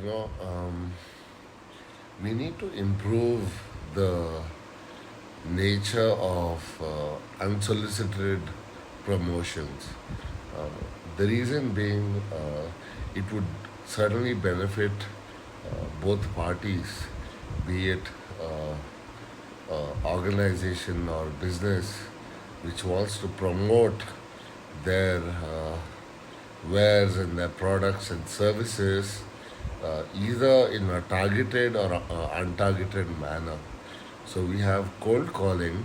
you know, we need to improve the nature of unsolicited promotions. Uh, the reason being, it would certainly benefit both parties, be it organization or business which wants to promote their wares and their products and services either in a targeted or untargeted manner. So we have cold calling,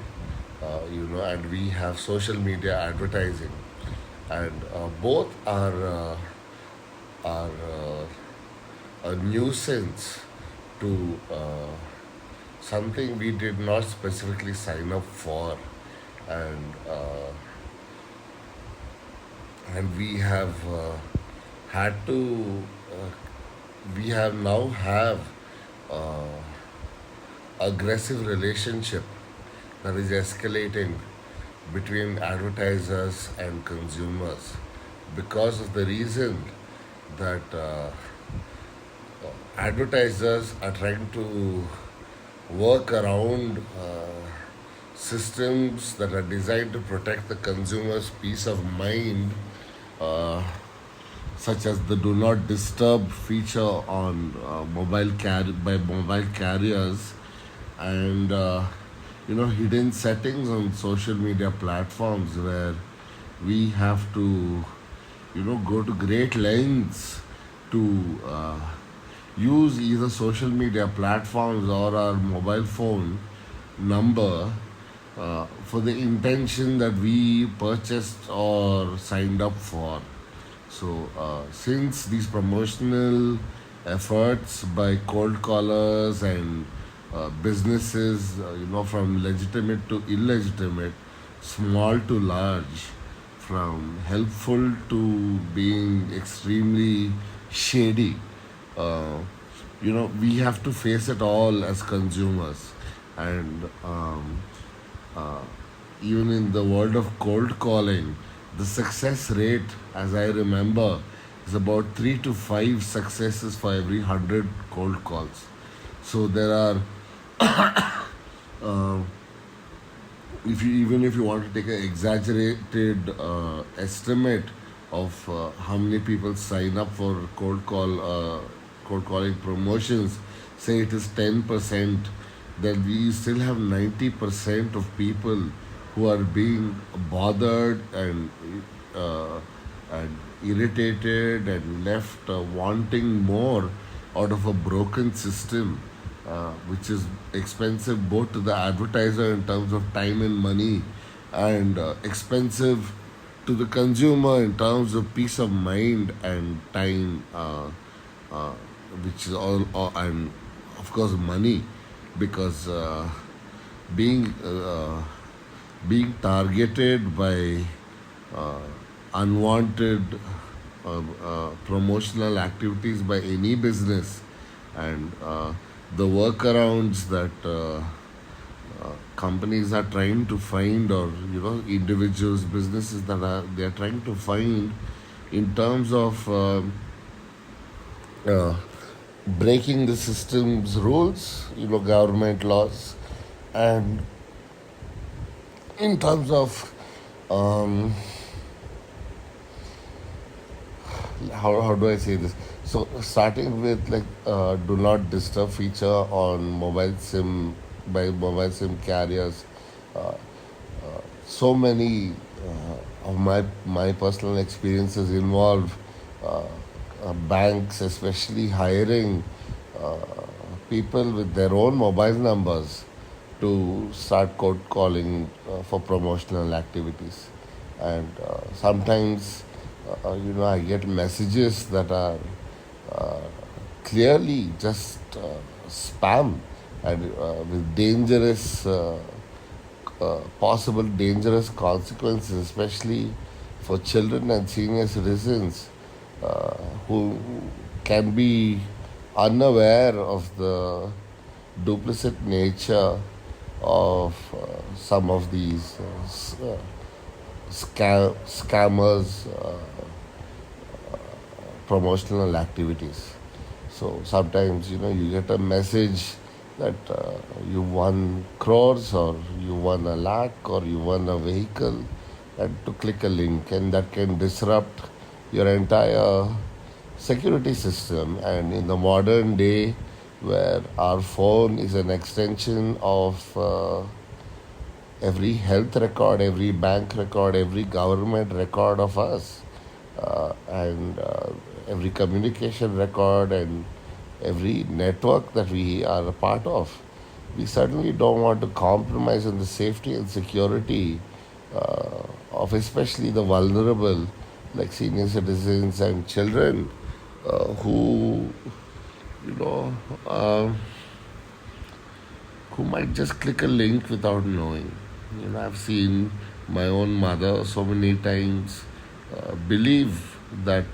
and we have social media advertising, and both are a nuisance to something we did not specifically sign up for, and we have had to we have now have uh, aggressive relationship that is escalating between advertisers and consumers because of the reason that advertisers are trying to work around systems that are designed to protect the consumer's peace of mind, uh, such as the do not disturb feature on by mobile carriers, and hidden settings on social media platforms where we have to go to great lengths to use either social media platforms or our mobile phone number for the intention that we purchased or signed up for. So, since these promotional efforts by cold callers and businesses, from legitimate to illegitimate, small to large, from helpful to being extremely shady, uh, we have to face it all as consumers. And uh, even in the world of cold calling, the success rate, as I remember, is about 3 to 5 successes for every 100 cold calls. So there are, uh, if you even if you want to take an exaggerated estimate of how many people sign up for cold calling promotions, say it is 10%, then we still have 90% of people who are being bothered uh, and irritated and left wanting more out of a broken system, which is expensive both to the advertiser in terms of time and money, and expensive to the consumer in terms of peace of mind and time, uh, which is and of course money, because being being targeted by uh, unwanted promotional activities by any business, and the workarounds that companies are trying to find, or individuals, businesses that are they are trying to find in terms of uh, breaking the system's rules, government laws, and in terms of um, how do I say this? So starting with like do not disturb feature on mobile SIM by mobile SIM carriers. Uh, so many of my personal experiences involve uh, banks, especially hiring uh, people with their own mobile numbers to start cold calling for promotional activities, and sometimes I get messages that are uh, clearly just spam, and with dangerous possible dangerous consequences, especially for children and senior citizens uh, who can be unaware of the duplicit nature of some of these scammers promotional activities. So sometimes, you get a message that you won crores, or you won a lakh, or you won a vehicle, and to click a link, and that can disrupt your entire security system. And in the modern day, where our phone is an extension of every health record, every bank record, every government record of us, and every communication record, and every network that we are a part of. We certainly don't want to compromise on the safety and security of especially the vulnerable, like senior citizens and children, who, you know, uh, who might just click a link without knowing. I've seen my own mother so many times believe that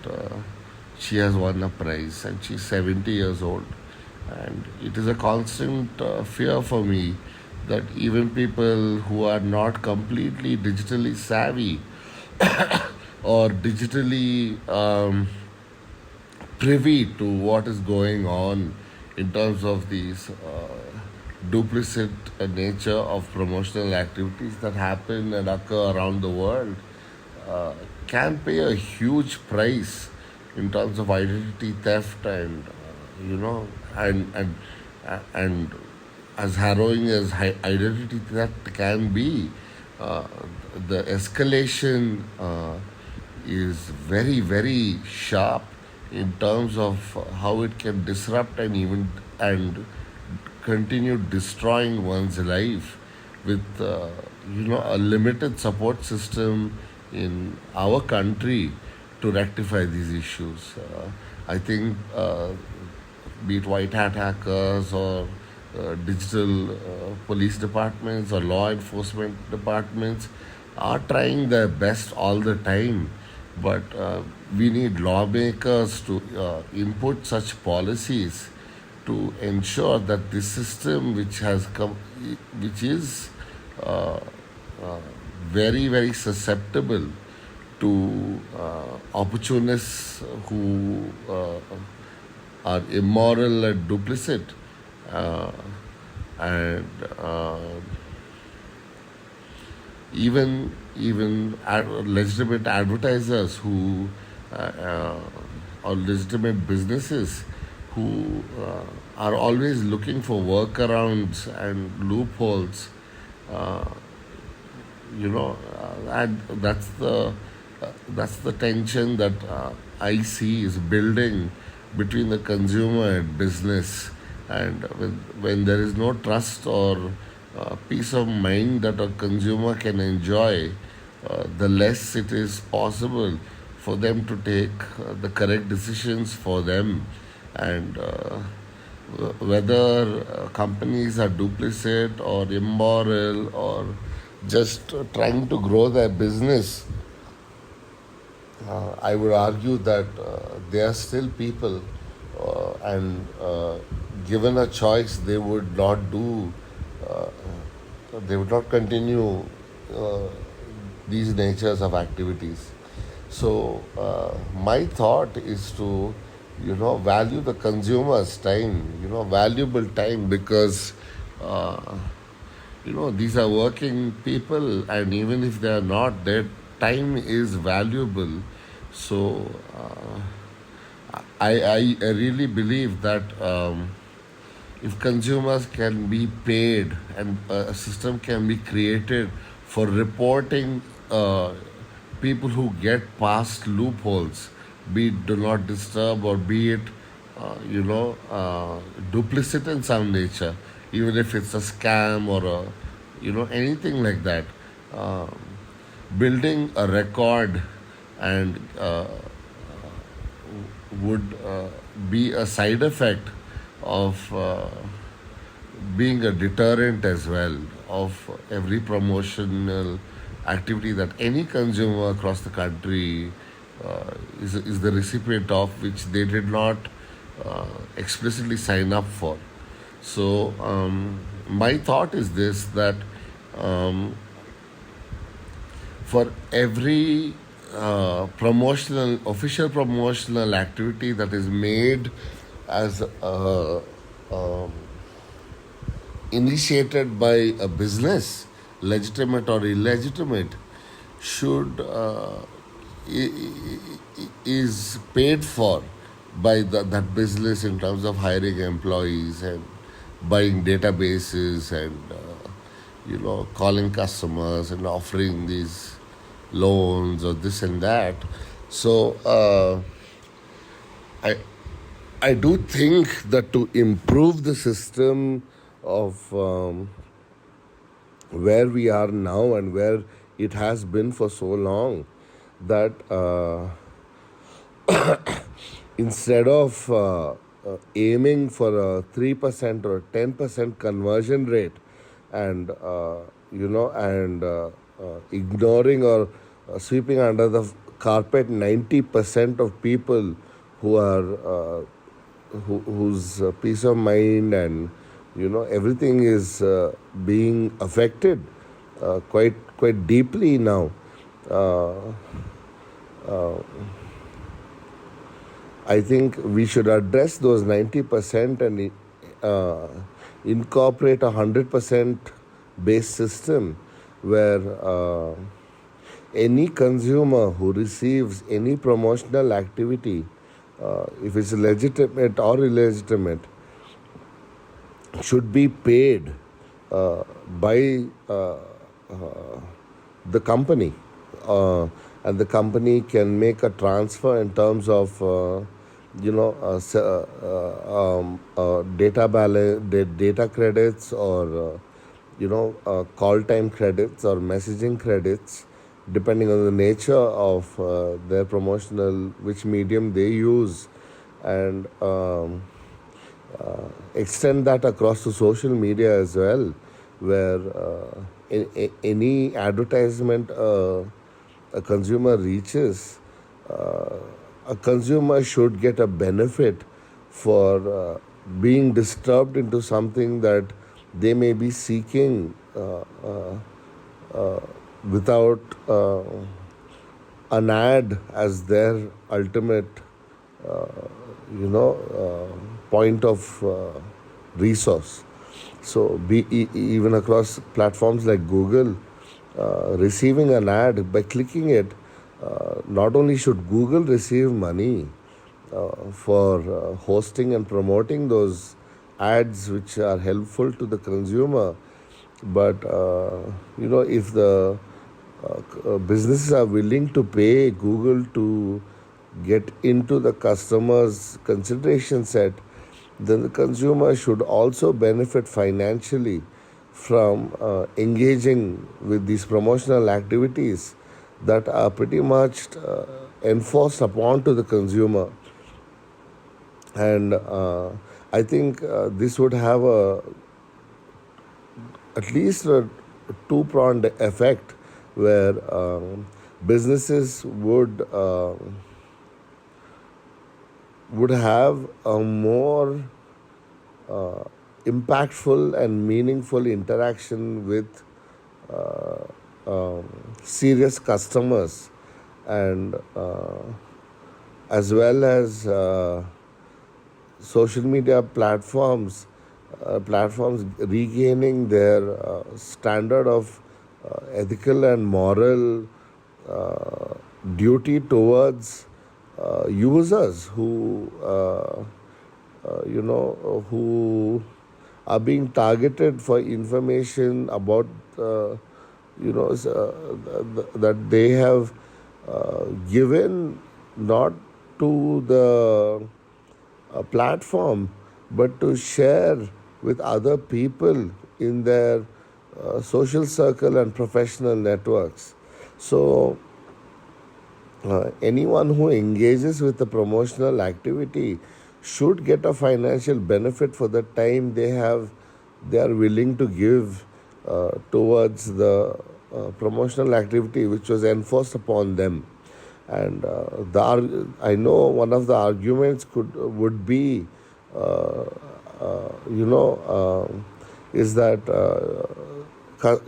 she has won a prize, and she's 70 years old. And it is a constant fear for me that even people who are not completely digitally savvy or digitally privy to what is going on in terms of these duplicit nature of promotional activities that happen and occur around the world, uh, can pay a huge price in terms of identity theft, and and as harrowing as identity theft can be, uh, the escalation is very, very sharp in terms of how it can disrupt and continue destroying one's life with a limited support system in our country to rectify these issues. I think, be it white hat hackers, or digital police departments, or law enforcement departments, are trying their best all the time. But we need lawmakers to input such policies to ensure that this system, which has come, which is uh, uh, very, very susceptible to opportunists who are immoral and duplicit, uh, and legitimate advertisers who or legitimate businesses who are always looking for workarounds and loopholes. uh, and that's the tension that I see is building between the consumer and business. And when there is no trust or peace of mind that a consumer can enjoy, the less it is possible for them to take the correct decisions for them. And whether companies are duplicate or immoral, or just trying to grow their business, I would argue that they are still people, and given a choice, uh, they would not continue uh, these natures of activities. So my thought is to, value the consumer's time, valuable time, because uh, these are working people, and even if they are not, their time is valuable. So I really believe that if consumers can be paid, and a system can be created for reporting people who get past loopholes, be it do not disturb, or be it duplicit in some nature, even if it's a scam, or anything like that. um, Building a record and would be a side effect of being a deterrent as well of every promotional activity that any consumer across the country is the recipient of, which they did not explicitly sign up for. So my thought is this, that um, for every official promotional activity that is made as initiated by a business, legitimate or illegitimate, should is paid for by that business in terms of hiring employees and buying databases and calling customers and offering these loans or this and that. So I I do think that to improve the system of where we are now and where it has been for so long, that instead of aiming for a 3% or 10% conversion rate, and ignoring or sweeping under the carpet 90% of people who are whose peace of mind and everything is being affected quite deeply now. I think we should address those 90% and incorporate a 100% based system where any consumer who receives any promotional activity, if it's legitimate or illegitimate, should be paid by the company, and the company can make a transfer in terms of data credits, or call time credits or messaging credits, depending on the nature of their promotional, which medium they use, and extend that across to social media as well, where any advertisement a consumer reaches, a consumer should get a benefit for being disturbed into something that they may be seeking without an ad as their ultimate point of resource. So even across platforms like Google, receiving an ad by clicking it, not only should Google receive money for hosting and promoting those ads which are helpful to the consumer, but if the businesses are willing to pay Google to get into the customer's consideration set, then the consumer should also benefit financially from engaging with these promotional activities that are pretty much enforced upon to the consumer. And I think this would have at least a two-pronged effect, where businesses would have a more impactful and meaningful interaction with serious customers, and as well as social media platforms regaining their standard of ethical and moral duty towards users who are being targeted for information about that they have given not to the platform, but to share with other people in their social circle and professional networks. So anyone who engages with the promotional activity should get a financial benefit for the time they are willing to give towards the promotional activity which was enforced upon them. And I know one of the arguments would be is that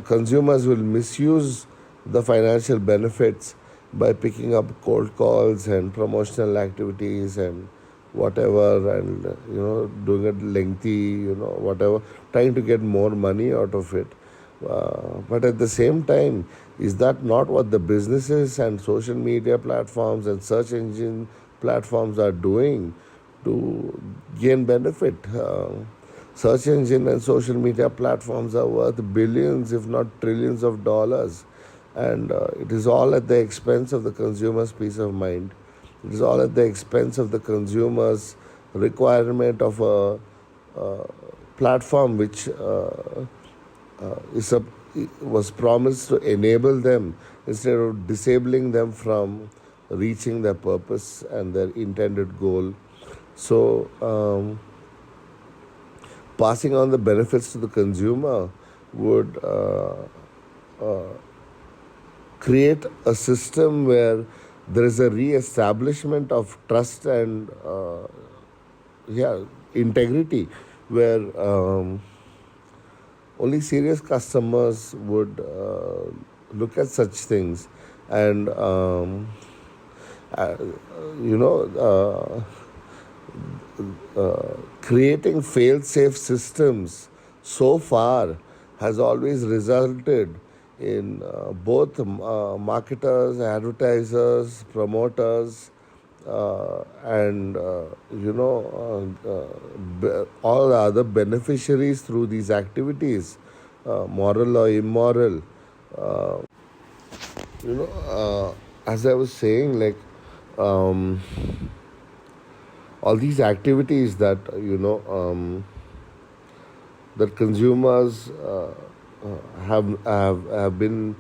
consumers will misuse the financial benefits by picking up cold calls and promotional activities and whatever, and doing it lengthy, whatever, trying to get more money out of it. But at the same time, is that not what the businesses and social media platforms and search engine platforms are doing to gain benefit? Search engine and social media platforms are worth billions, if not trillions of dollars, and it is all at the expense of the consumer's peace of mind. It is all at the expense of the consumer's requirement of a platform which is a, was promised to enable them instead of disabling them from reaching their purpose and their intended goal. So, passing on the benefits to the consumer would create a system where there is a re-establishment of trust and integrity, where only serious customers would look at such things, and uh, you know creating fail-safe systems so far has always resulted in both marketers, advertisers, promoters, and all the other beneficiaries through these activities, moral or immoral. As I was saying, like, um, all these activities that that consumers have been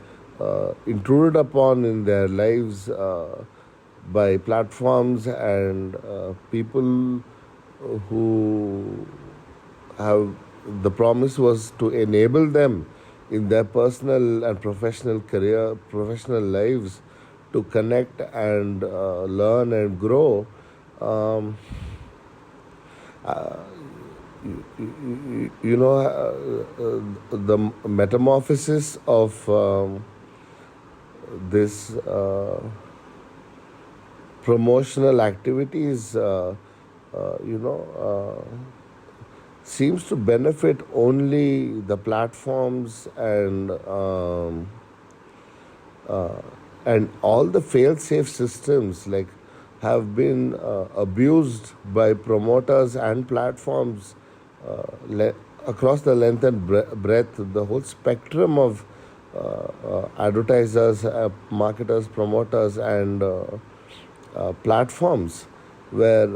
intruded upon in their lives by platforms and people who have, the promise was to enable them in their personal and professional lives, to connect and learn and grow. um, the metamorphosis of this promotional activities seems to benefit only the platforms and all the fail-safe systems, like, have been abused by promoters and platforms across the length and breadth, the whole spectrum of advertisers, marketers, promoters, and platforms, where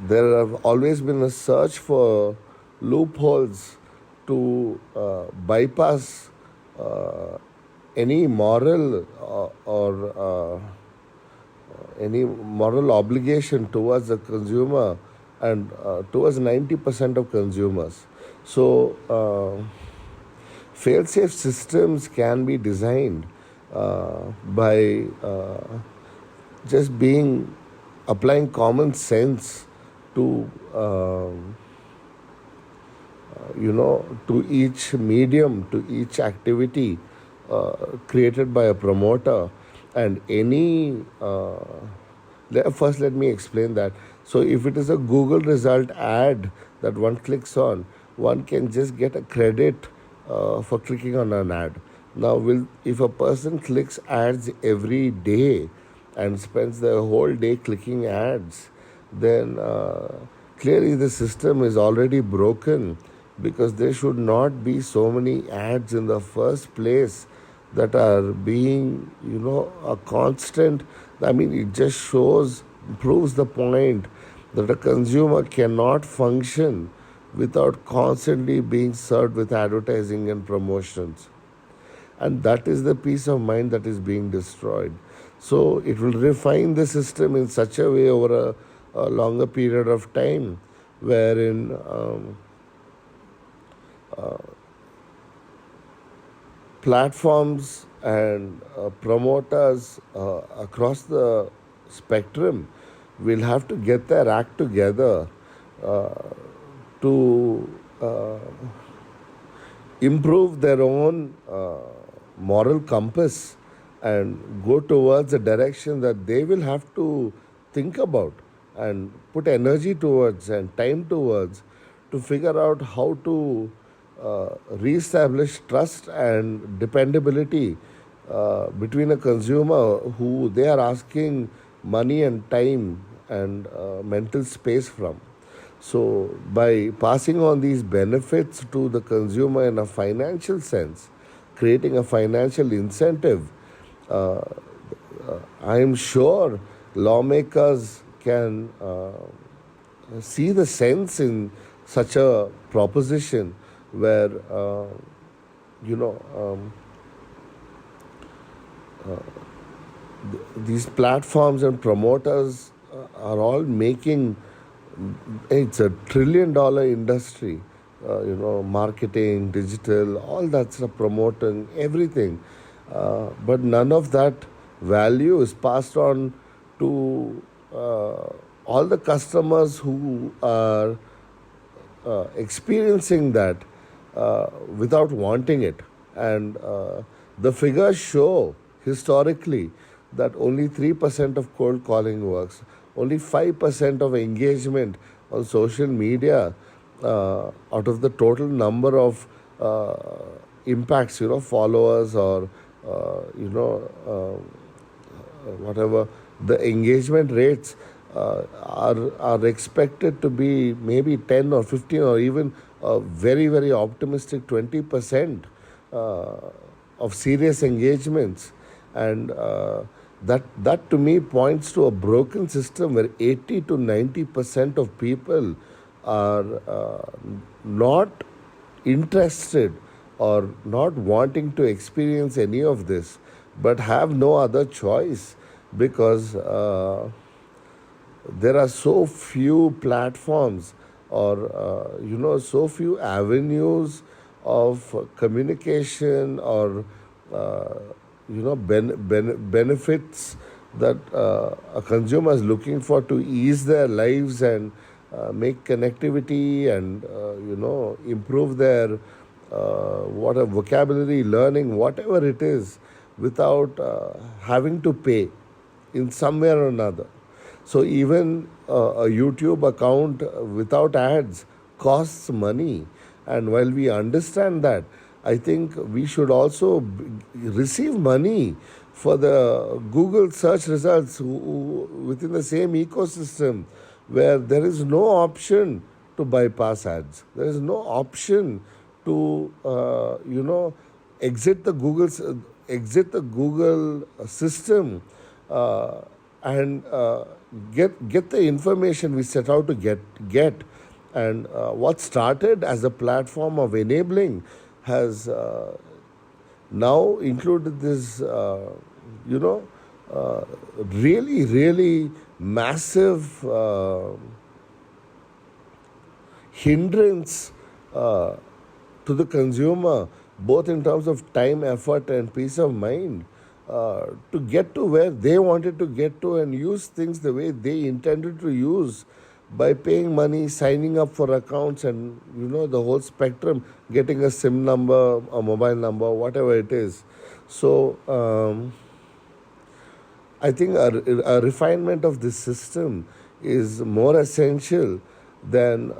there have always been a search for loopholes to bypass any moral or any moral obligation towards the consumer and towards 90% of consumers. So, fail-safe systems can be designed by just being applying common sense to to each medium, to each activity created by a promoter, and any first let me explain that. So if it is a Google result ad that one clicks on, one can just get a credit for clicking on an ad. Now, if a person clicks ads every day and spends the whole day clicking ads, then clearly the system is already broken, because there should not be so many ads in the first place that are being, a constant. I mean, it just proves the point that a consumer cannot function without constantly being served with advertising and promotions. And that is the peace of mind that is being destroyed. So it will refine the system in such a way over a longer period of time, wherein platforms and promoters across the spectrum will have to get their act together to improve their own moral compass and go towards a direction that they will have to think about and put energy towards and time towards to figure out how to reestablish trust and dependability between a consumer who they are asking money and time and mental space from. So, by passing on these benefits to the consumer in a financial sense, creating a financial incentive, uh, I am sure lawmakers can see the sense in such a proposition where, you know, these platforms and promoters are all making it's a $1 trillion industry, marketing, digital, all that's promoting everything. But none of that value is passed on to all the customers who are experiencing that without wanting it. And the figures show historically that only 3% of cold calling works, only 5% of engagement on social media out of the total number of impacts, followers or, whatever the engagement rates are expected to be maybe 10 or 15 or even a very very optimistic 20% of serious engagements. And that to me points to a broken system where 80 to 90% of people are not interested or not wanting to experience any of this, but have no other choice because there are so few platforms or so few avenues of communication or benefits that a consumer is looking for to ease their lives and make connectivity and improve their whatever vocabulary learning, whatever it is, without having to pay in some way or another. So even a YouTube account without ads costs money. And while we understand that, I think we should also receive money for the Google search results within the same ecosystem where there is no option to bypass ads. There is no option to, exit the Google system and get the information we set out to get. And what started as a platform of enabling has now included this really really massive hindrance to the consumer, both in terms of time, effort, and peace of mind, to get to where they wanted to get to and use things the way they intended to use by paying money, signing up for accounts, and the whole spectrum, getting a SIM number, a mobile number, whatever it is. So I think a refinement of this system is more essential than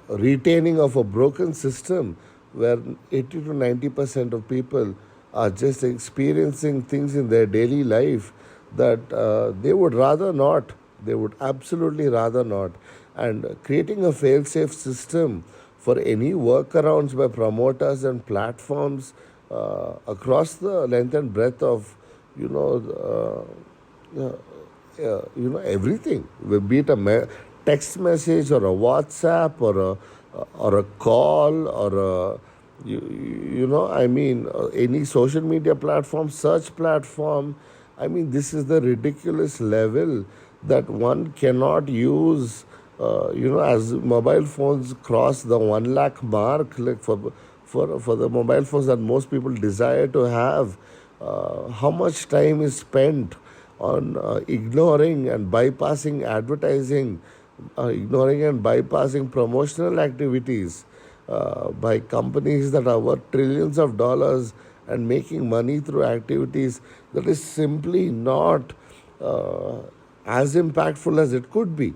retaining of a broken system where 80 to 90% of people are just experiencing things in their daily life that they would rather not. They would absolutely rather not. And creating a fail-safe system for any workarounds by promoters and platforms across the length and breadth of, everything, be it a text message or a WhatsApp or a call or any social media platform, search platform. I mean, this is the ridiculous level that one cannot use, as mobile phones cross the 1 lakh mark, like for the mobile phones that most people desire to have, how much time is spent on ignoring and bypassing advertising, ignoring and bypassing promotional activities by companies that are worth trillions of dollars and making money through activities that is simply not as impactful as it could be.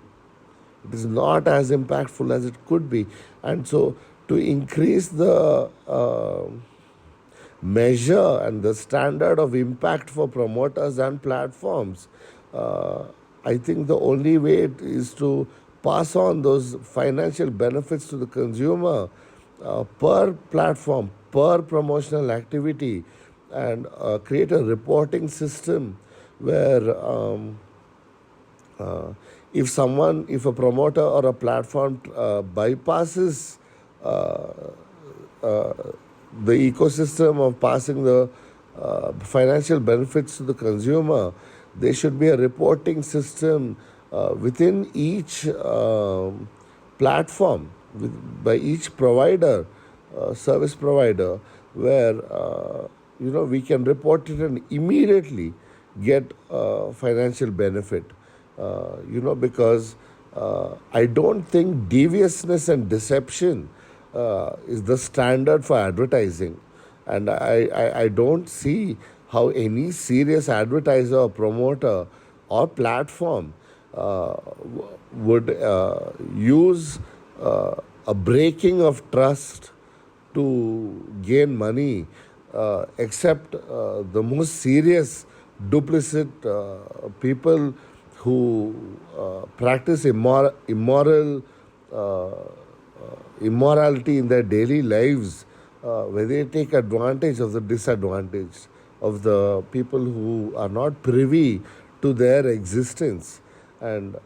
It is not as impactful as it could be. And so, to increase the measure and the standard of impact for promoters and platforms, uh, I think the only way is to pass on those financial benefits to the consumer per platform, per promotional activity, and create a reporting system where uh, if a promoter or a platform bypasses uh, the ecosystem of passing the financial benefits to the consumer, there should be a reporting system within each platform by each provider, service provider, where we can report it and immediately get financial benefit. Because I don't think deviousness and deception is the standard for advertising. And I don't see how any serious advertiser or promoter or platform would use a breaking of trust to gain money, except the most serious duplicit people who practice immorality in their daily lives, where they take advantage of the disadvantage of the people who are not privy to their existence. And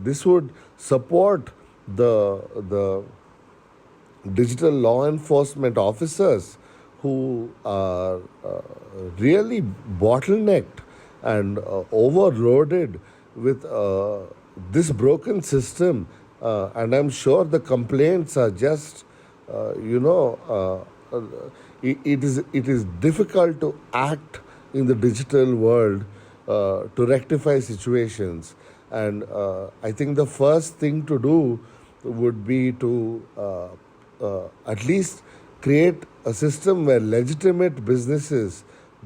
this would support the digital law enforcement officers who are really bottlenecked and overloaded with this broken system. And I'm sure the complaints are just, it is difficult to act in the digital world to rectify situations. And I think the first thing to do would be to at least create a system where legitimate businesses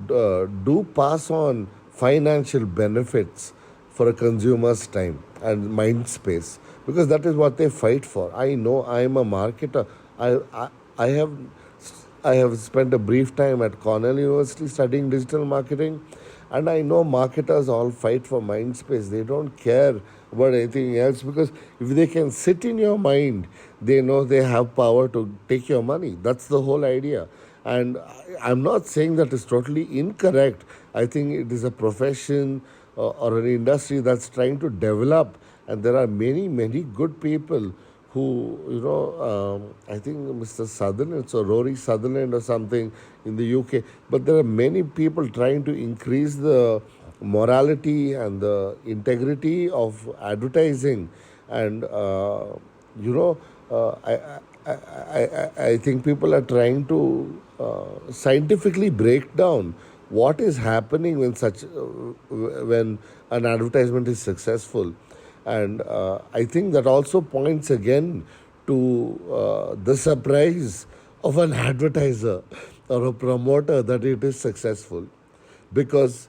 do pass on financial benefits for a consumer's time and mind space, because that is what they fight for. I know I am a marketer. I have spent a brief time at Cornell University studying digital marketing, and I know marketers all fight for mind space. They don't care about anything else, because if they can sit in your mind, they know they have power to take your money. That's the whole idea. And I'm not saying that is totally incorrect. I think it is a profession or an industry that's trying to develop, and there are many, many good people who, I think Mr. Sutherland, so Rory Sutherland or something in the UK, but there are many people trying to increase the morality and the integrity of advertising. And, I think people are trying to scientifically break down what is happening when an advertisement is successful. And I think that also points again to the surprise of an advertiser or a promoter that it is successful, because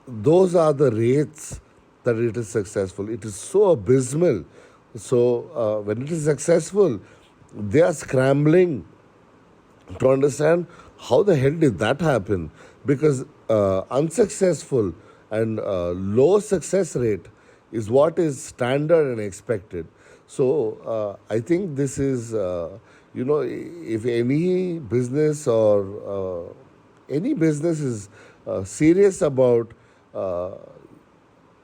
those are the rates that it is successful. It is so abysmal. So when it is successful, they are scrambling to understand how the hell did that happen, because unsuccessful and low success rate is what is standard and expected. So I think this is, if any business or any business is serious about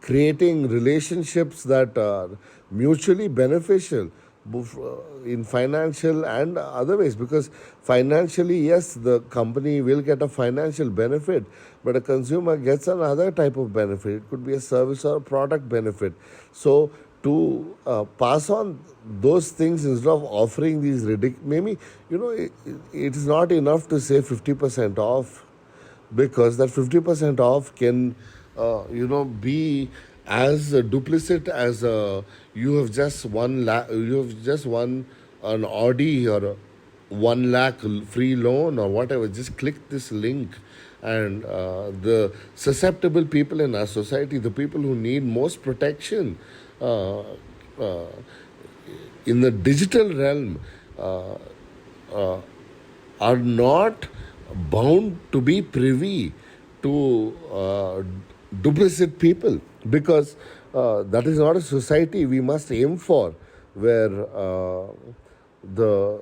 creating relationships that are mutually beneficial in financial and other ways, because financially, yes, the company will get a financial benefit, but a consumer gets another type of benefit. It could be a service or a product benefit. So to pass on those things instead of offering these ridiculous, maybe, it is not enough to say 50% off, because that 50% off can be as duplicit as you have just won an Audi, or 1 lakh free loan or whatever. Just click this link, and the susceptible people in our society, the people who need most protection uh, uh, in the digital realm, uh, uh, are not bound to be privy to duplicit people, because that is not a society we must aim for, where the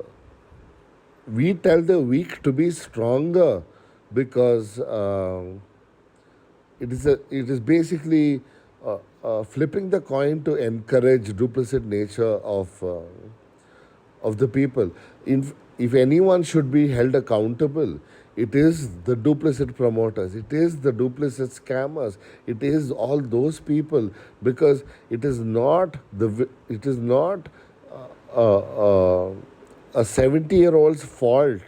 we tell the weak to be stronger, because it is basically flipping the coin to encourage duplicit nature of the people. If anyone should be held accountable, it is the duplicit promoters, it is the duplicit scammers, it is all those people, because it is not a 70-year-old's fault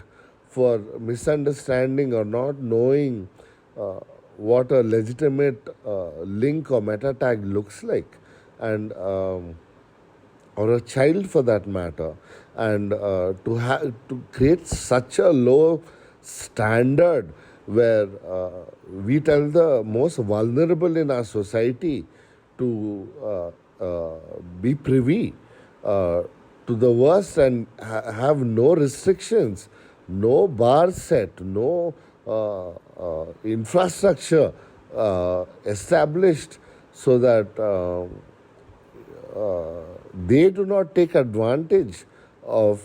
for misunderstanding or not knowing what a legitimate link or meta tag looks like, and or a child for that matter, and to create such a low standard where we tell the most vulnerable in our society to be privy to the worst, and have no restrictions, no bar set, no infrastructure established, so that they do not take advantage of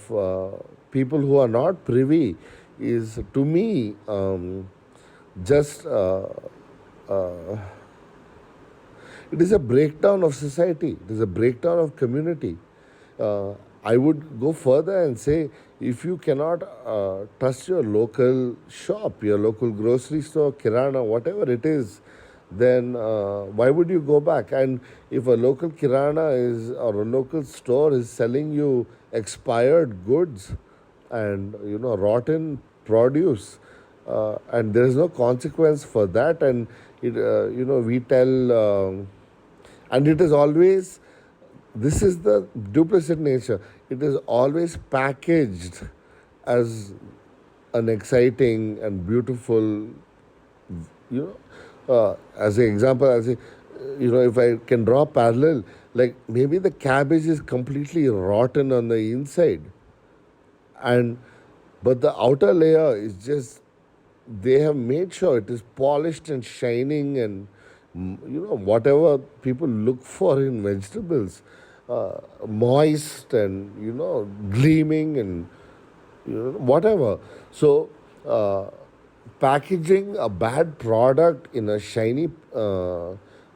people who are not privy, is to me just it is a breakdown of society, it is a breakdown of community. I would go further and say, if you cannot trust your local shop, your local grocery store, kirana, whatever it is, then why would you go back? And if a local kirana is, or a local store is selling you expired goods and rotten produce, and there is no consequence for that, and we tell, and it is always, this is the duplicit nature. It is always packaged as an exciting and beautiful, as an example, if I can draw a parallel, like maybe the cabbage is completely rotten on the inside, and but the outer layer is just, they have made sure it is polished and shining, and whatever people look for in vegetables, moist and gleaming and whatever. So packaging a bad product in a shiny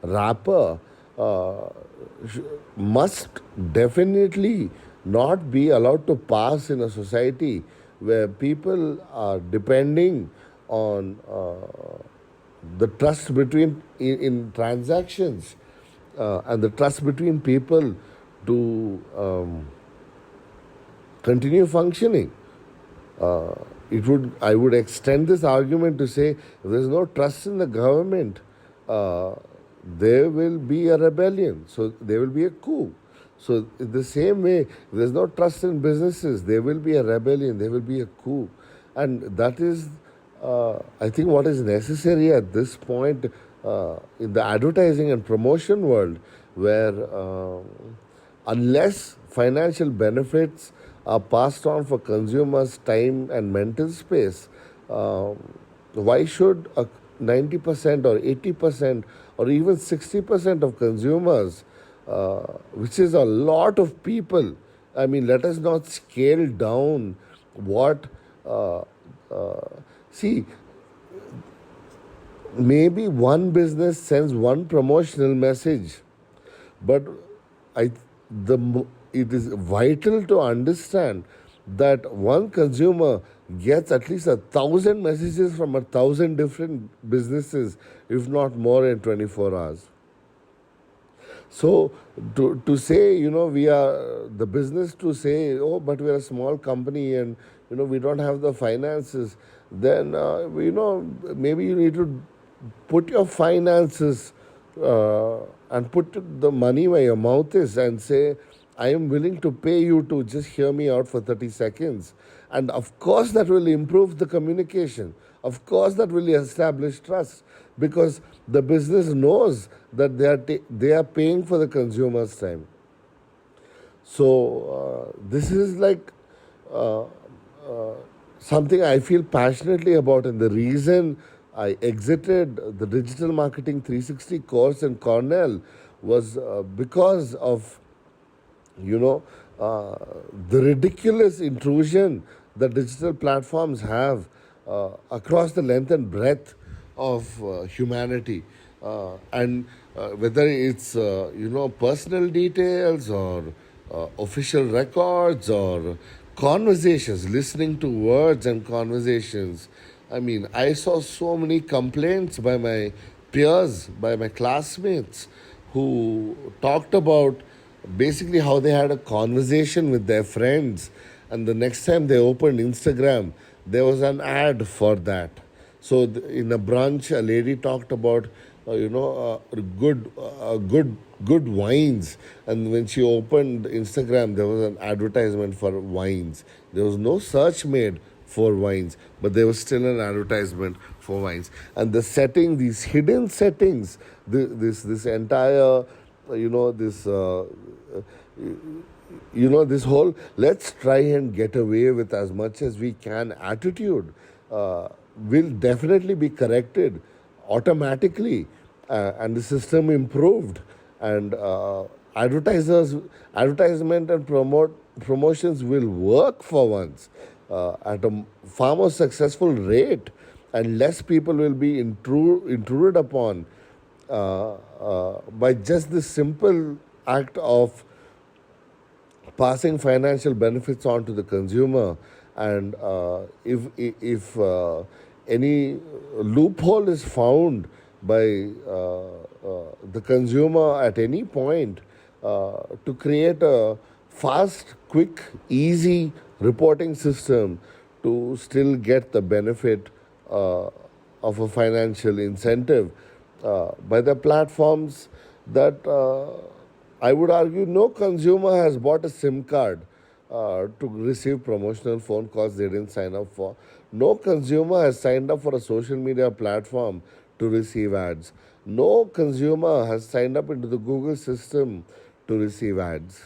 wrapper must definitely not be allowed to pass in a society where people are depending on the trust between in transactions, and the trust between people to continue functioning. I would extend this argument to say, if there's no trust in the government, there will be a rebellion. So there will be a coup. So in the same way, if there's no trust in businesses, there will be a rebellion, there will be a coup. And that is, I think, what is necessary at this point in the advertising and promotion world, where unless financial benefits are passed on for consumers' time and mental space, why should 90% or 80% or even 60% of consumers, which is a lot of people, I mean, let us not scale down what, see, maybe one business sends one promotional message, but it is vital to understand that one consumer gets at least 1,000 messages from 1,000 different businesses, if not more, in 24 hours. So to say, we are the business to say, oh, but we are a small company and, we don't have the finances, then, maybe you need to put your finances and put the money where your mouth is and say, I am willing to pay you to just hear me out for 30 seconds. And of course, that will improve the communication. Of course, that will establish trust because the business knows that they are paying for the consumer's time. So, this is like something I feel passionately about, and the reason I exited the Digital Marketing 360 course in Cornell was because of you know the ridiculous intrusion that digital platforms have across the length and breadth of humanity, and whether it's personal details or official records or conversations, listening to words and conversations. I mean, I saw so many complaints by my peers, by my classmates, who talked about basically how they had a conversation with their friends, and the next time they opened Instagram, there was an ad for that. So in a brunch, a lady talked about good wines, and when she opened Instagram, there was an advertisement for wines. There was no search made for wines, but there was still an advertisement for wines. And the setting, these hidden settings, this entire, this this whole let's try and get away with as much as we can attitude will definitely be corrected automatically, and the system improved, and advertisement and promotions will work for once at a far more successful rate, and less people will be intruded upon by just this simple act of passing financial benefits on to the consumer. And if any loophole is found by the consumer at any point to create a fast, quick, easy reporting system to still get the benefit of a financial incentive by the platforms that I would argue no consumer has bought a SIM card to receive promotional phone calls they didn't sign up for. No consumer has signed up for a social media platform to receive ads. No consumer has signed up into the Google system to receive ads.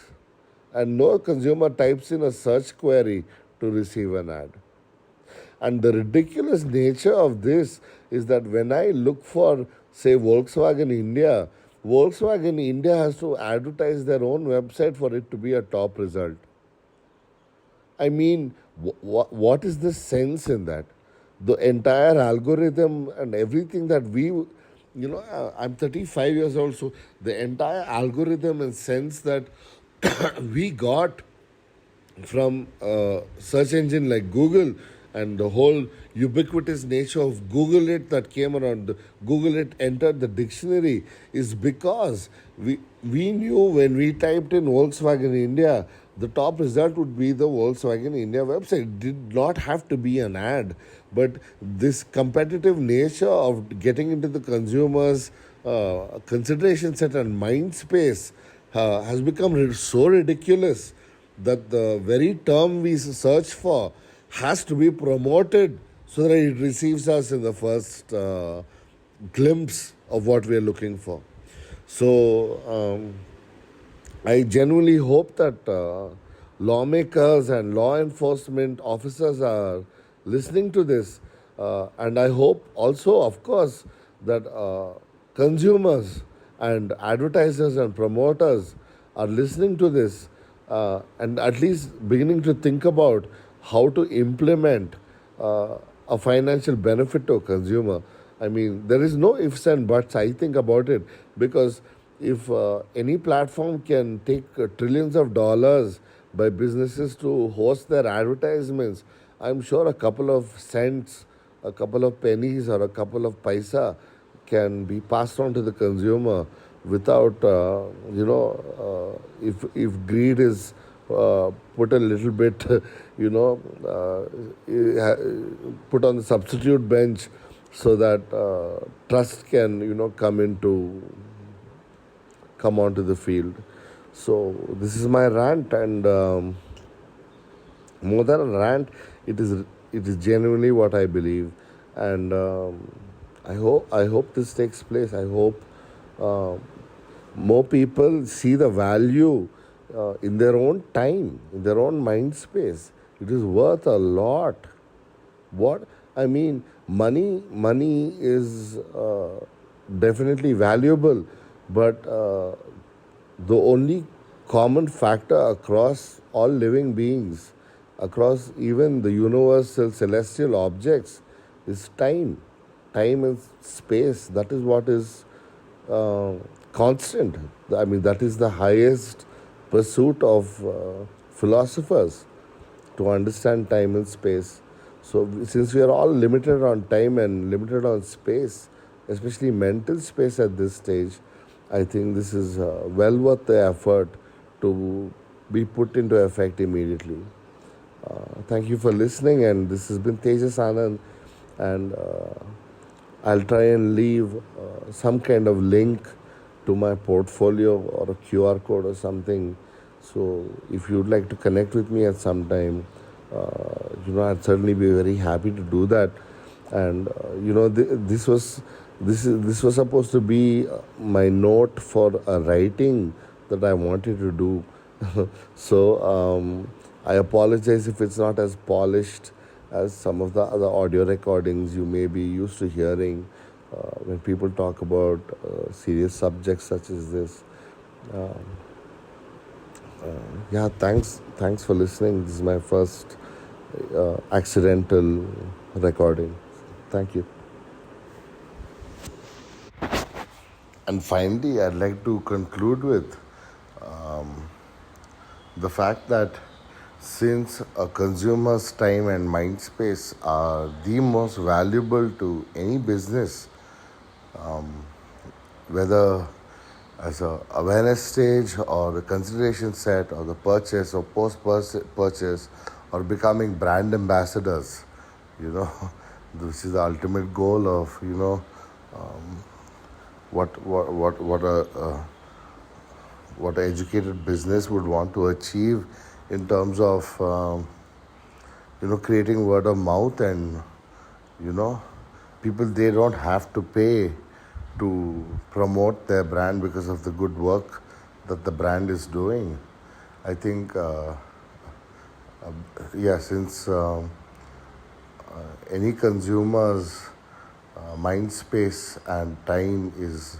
And no consumer types in a search query to receive an ad. And the ridiculous nature of this is that when I look for, say, Volkswagen India has to advertise their own website for it to be a top result. I mean, what is the sense in that? The entire algorithm and everything that I'm 35 years old, so the entire algorithm and sense that we got from search engine like Google, and the whole ubiquitous nature of Google It that came around, Google It entered the dictionary, is because we knew when we typed in Volkswagen India, the top result would be the Volkswagen India website. It did not have to be an ad, but this competitive nature of getting into the consumer's consideration set and mind space has become so ridiculous that the very term we search for has to be promoted so that it receives us in the first glimpse of what we are looking for. So I genuinely hope that lawmakers and law enforcement officers are listening to this. And I hope also, of course, that consumers and advertisers and promoters are listening to this and at least beginning to think about how to implement a financial benefit to a consumer. I mean, there is no ifs and buts, I think, about it, because if any platform can take trillions of dollars by businesses to host their advertisements, I'm sure a couple of cents, a couple of pennies, or a couple of paisa can be passed on to the consumer without, if greed is put a little bit, put on the substitute bench so that trust can, come onto the field. So this is my rant, and more than a rant, it is genuinely what I believe, and I hope this takes place. I hope uh, more people see the value in their own time, in their own mind space. It is worth a lot. What I mean, money is definitely valuable, but the only common factor across all living beings, across even the universal celestial objects, is time. Time and space. That is what is uh, constant. I mean, that is the highest pursuit of philosophers, to understand time and space. So, since we are all limited on time and limited on space, especially mental space at this stage, I think this is well worth the effort to be put into effect immediately. Thank you for listening, and this has been Tejas Anand, and I'll try and leave some kind of link to my portfolio or a QR code or something. So if you'd like to connect with me at some time, I'd certainly be very happy to do that. And this was supposed to be my note for a writing that I wanted to do. So I apologize if it's not as polished as some of the other audio recordings you may be used to hearing when people talk about serious subjects such as this. Yeah, thanks for listening. This is my first accidental recording. Thank you. And finally, I'd like to conclude with the fact that since a consumer's time and mind space are the most valuable to any business, whether as a awareness stage or the consideration set or the purchase or post purchase or becoming brand ambassadors, you know, this is the ultimate goal of what an educated business would want to achieve in terms of creating word of mouth, and you know people, they don't have to pay to promote their brand because of the good work that the brand is doing. I think since any consumer's mind space and time is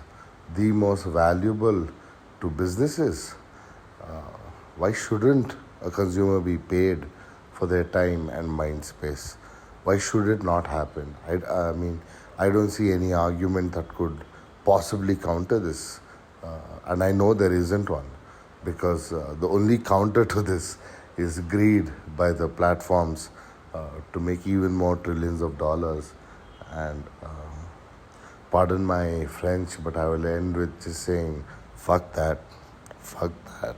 the most valuable to businesses, why shouldn't a consumer be paid for their time and mind space? Why should it not happen? I mean, I don't see any argument that could possibly counter this. And I know there isn't one, because the only counter to this is greed by the platforms to make even more trillions of dollars. And pardon my French, but I will end with just saying, fuck that. Fuck that.